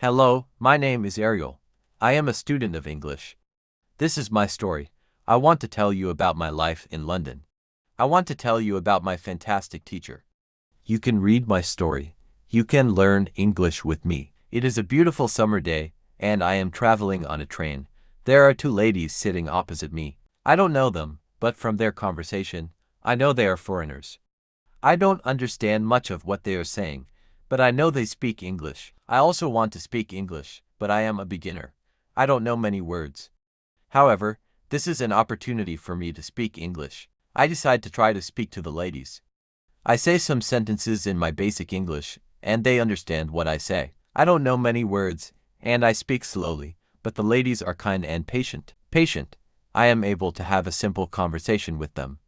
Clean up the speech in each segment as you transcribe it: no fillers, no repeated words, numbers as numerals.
Hello, my name is Ariel. I am a student of English. This is my story. I want to tell you about my life in London. I want to tell you about my fantastic teacher. You can read my story. You can learn English with me. It is a beautiful summer day, and I am traveling on a train. There are two ladies sitting opposite me. I don't know them, but from their conversation, I know they are foreigners. I don't understand much of what they are saying, but I know they speak English. I also want to speak English, but I am a beginner. I don't know many words. However, this is an opportunity for me to speak English. I decide to try to speak to the ladies. I say some sentences in my basic English, and they understand what I say. I don't know many words, and I speak slowly, but the ladies are kind and patient. I am able to have a simple conversation with them.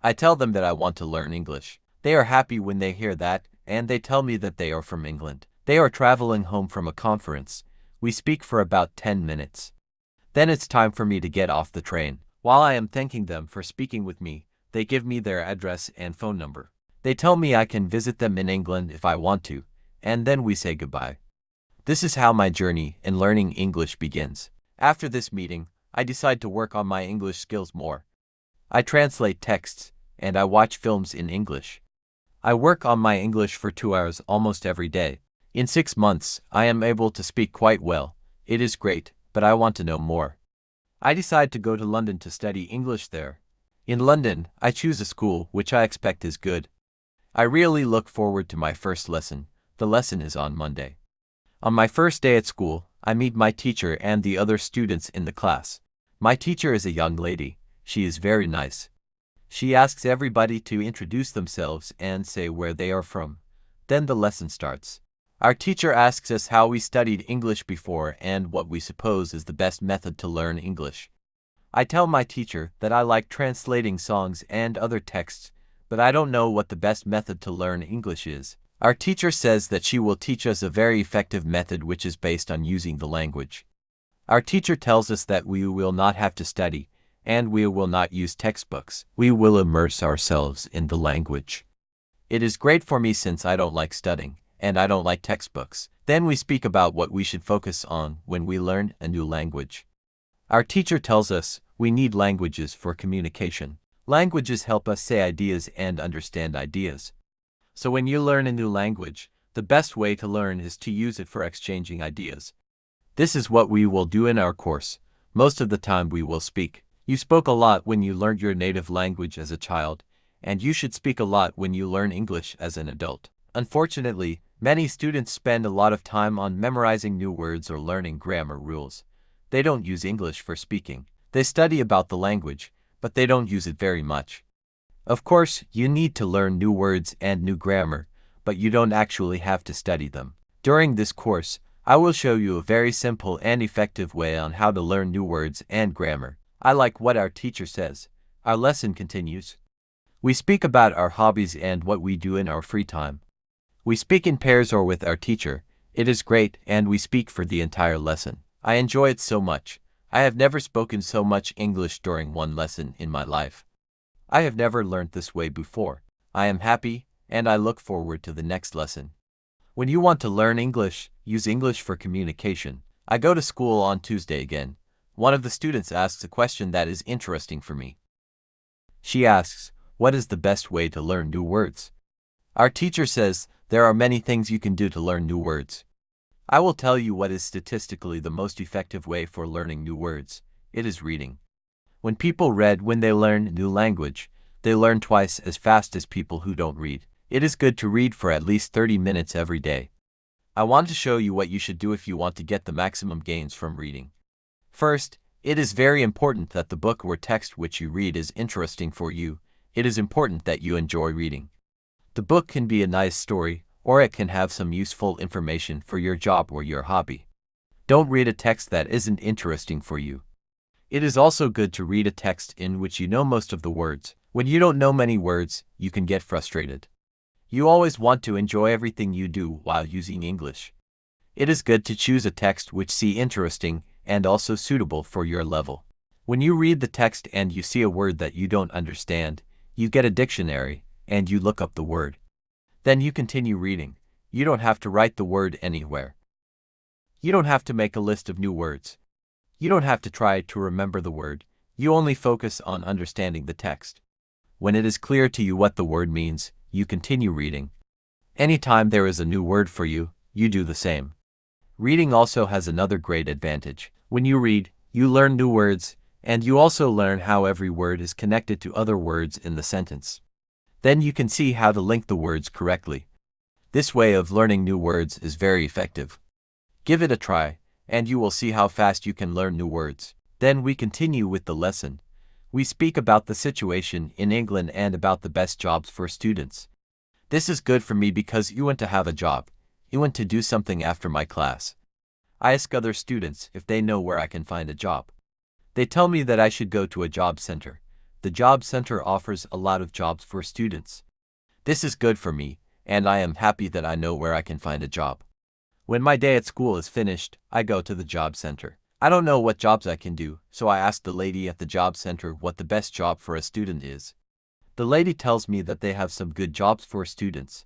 I tell them that I want to learn English. They are happy when they hear that, and they tell me that they are from England. They are traveling home from a conference. We speak for about 10 minutes. Then it's time for me to get off the train. While I am thanking them for speaking with me, they give me their address and phone number. They tell me I can visit them in England if I want to, and then we say goodbye. This is how my journey in learning English begins. After this meeting, I decide to work on my English skills more. I translate texts, and I watch films in English. I work on my English for 2 hours almost every day. In 6 months, I am able to speak quite well. It is great, but I want to know more. I decide to go to London to study English there. In London, I choose a school which I expect is good. I really look forward to my first lesson. The lesson is on Monday. On my first day at school, I meet my teacher and the other students in the class. My teacher is a young lady. She is very nice. She asks everybody to introduce themselves and say where they are from. Then the lesson starts. Our teacher asks us how we studied English before and what we suppose is the best method to learn English. I tell my teacher that I like translating songs and other texts, but I don't know what the best method to learn English is. Our teacher says that she will teach us a very effective method which is based on using the language. Our teacher tells us that we will not have to study, and we will not use textbooks. We will immerse ourselves in the language. It is great for me since I don't like studying, and I don't like textbooks. Then we speak about what we should focus on when we learn a new language. Our teacher tells us we need languages for communication. Languages help us say ideas and understand ideas. So when you learn a new language, the best way to learn is to use it for exchanging ideas. This is what we will do in our course. Most of the time we will speak. You spoke a lot when you learned your native language as a child, and you should speak a lot when you learn English as an adult. Unfortunately, many students spend a lot of time on memorizing new words or learning grammar rules. They don't use English for speaking. They study about the language, but they don't use it very much. Of course, you need to learn new words and new grammar, but you don't actually have to study them. During this course, I will show you a very simple and effective way on how to learn new words and grammar. I like what our teacher says. Our lesson continues. We speak about our hobbies and what we do in our free time. We speak in pairs or with our teacher. It is great, and we speak for the entire lesson. I enjoy it so much. I have never spoken so much English during one lesson in my life. I have never learned this way before. I am happy, and I look forward to the next lesson. When you want to learn English, use English for communication. I go to school on Tuesday again. One of the students asks a question that is interesting for me. She asks, what is the best way to learn new words? Our teacher says there are many things you can do to learn new words. I will tell you what is statistically the most effective way for learning new words. It is reading. When people read when they learn a new language, they learn twice as fast as people who don't read. It is good to read for at least 30 minutes every day. I want to show you what you should do if you want to get the maximum gains from reading. First, it is very important that the book or text which you read is interesting for you. It is important that you enjoy reading. The book can be a nice story, or it can have some useful information for your job or your hobby. Don't read a text that isn't interesting for you. It is also good to read a text in which you know most of the words. When you don't know many words, you can get frustrated. You always want to enjoy everything you do while using English. It is good to choose a text which seems interesting and also suitable for your level. When you read the text and you see a word that you don't understand, you get a dictionary and you look up the word. Then you continue reading. You don't have to write the word anywhere. You don't have to make a list of new words. You don't have to try to remember the word. You only focus on understanding the text. When it is clear to you what the word means, you continue reading. Anytime there is a new word for you, you do the same. Reading also has another great advantage. When you read, you learn new words, and you also learn how every word is connected to other words in the sentence. Then you can see how to link the words correctly. This way of learning new words is very effective. Give it a try, and you will see how fast you can learn new words. Then we continue with the lesson. We speak about the situation in England and about the best jobs for students. This is good for me because you want to have a job. You want to do something after my class. I ask other students if they know where I can find a job. They tell me that I should go to a job center. The job center offers a lot of jobs for students. This is good for me, and I am happy that I know where I can find a job. When my day at school is finished, I go to the job center. I don't know what jobs I can do, so I ask the lady at the job center what the best job for a student is. The lady tells me that they have some good jobs for students.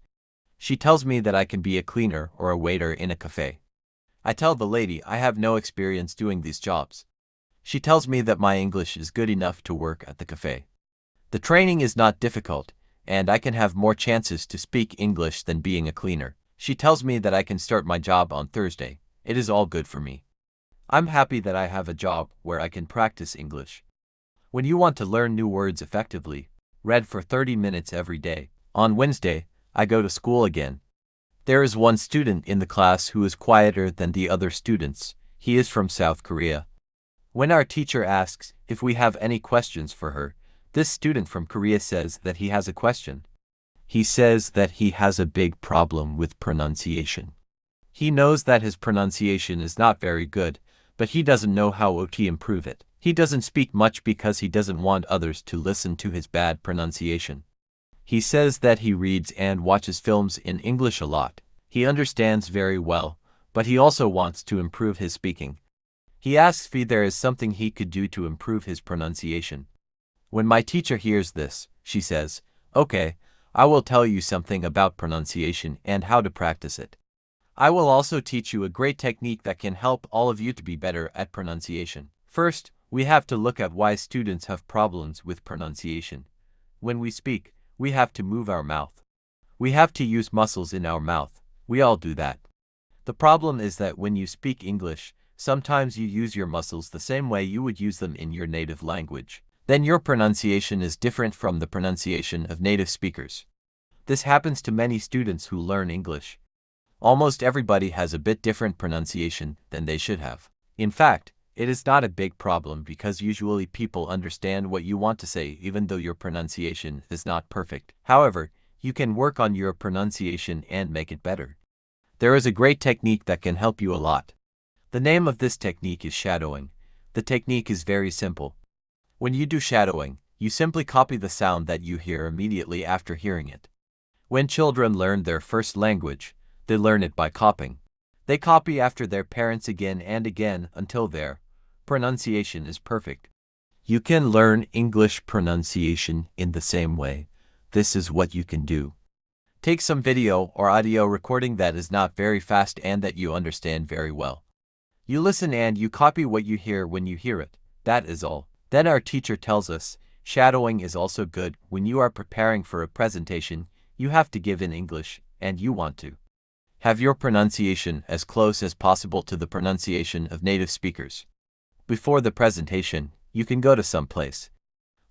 She tells me that I can be a cleaner or a waiter in a cafe. I tell the lady I have no experience doing these jobs. She tells me that my English is good enough to work at the cafe. The training is not difficult, and I can have more chances to speak English than being a cleaner. She tells me that I can start my job on Thursday. It is all good for me. I'm happy that I have a job where I can practice English. When you want to learn new words effectively, read for 30 minutes every day. On Wednesday, I go to school again. There is one student in the class who is quieter than the other students. He is from South Korea. When our teacher asks if we have any questions for her, this student from Korea says that he has a question. He says that he has a big problem with pronunciation. He knows that his pronunciation is not very good, but he doesn't know how to improve it. He doesn't speak much because he doesn't want others to listen to his bad pronunciation. He says that he reads and watches films in English a lot. He understands very well, but he also wants to improve his speaking. He asks if there is something he could do to improve his pronunciation. When my teacher hears this, she says, "Okay, I will tell you something about pronunciation and how to practice it. I will also teach you a great technique that can help all of you to be better at pronunciation." First, we have to look at why students have problems with pronunciation. When we speak, we have to move our mouth. We have to use muscles in our mouth. We all do that. The problem is that when you speak English, sometimes you use your muscles the same way you would use them in your native language. Then your pronunciation is different from the pronunciation of native speakers. This happens to many students who learn English. Almost everybody has a bit different pronunciation than they should have. In fact, it is not a big problem because usually people understand what you want to say even though your pronunciation is not perfect. However, you can work on your pronunciation and make it better. There is a great technique that can help you a lot. The name of this technique is shadowing. The technique is very simple. When you do shadowing, you simply copy the sound that you hear immediately after hearing it. When children learn their first language, they learn it by copying. They copy after their parents again and again until their pronunciation is perfect. You can learn English pronunciation in the same way. This is what you can do. Take some video or audio recording that is not very fast and that you understand very well. You listen and you copy what you hear when you hear it. That is all. Then our teacher tells us, shadowing is also good when you are preparing for a presentation you have to give in English and you want to have your pronunciation as close as possible to the pronunciation of native speakers. Before the presentation, you can go to some place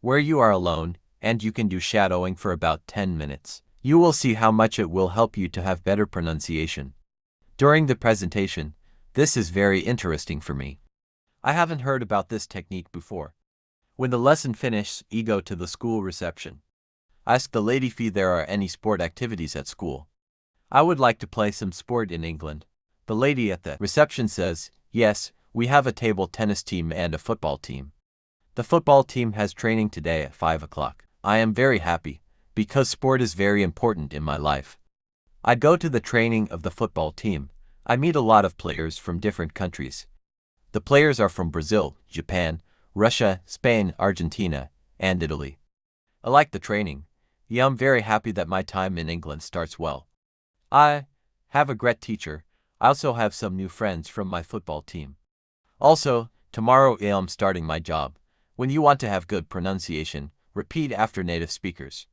where you are alone and you can do shadowing for about 10 minutes. You will see how much it will help you to have better pronunciation. During the presentation, this is very interesting for me. I haven't heard about this technique before. When the lesson finishes, you go to the school reception. Ask the lady if there are any sport activities at school. I would like to play some sport in England. The lady at the reception says, "Yes, we have a table tennis team and a football team. The football team has training today at 5 o'clock. I am very happy, because sport is very important in my life. I go to the training of the football team. I meet a lot of players from different countries. The players are from Brazil, Japan, Russia, Spain, Argentina, and Italy. I like the training. I'm very happy that my time in England starts well. I have a great teacher. I also have some new friends from my football team. Also, tomorrow I'm starting my job. When you want to have good pronunciation, repeat after native speakers.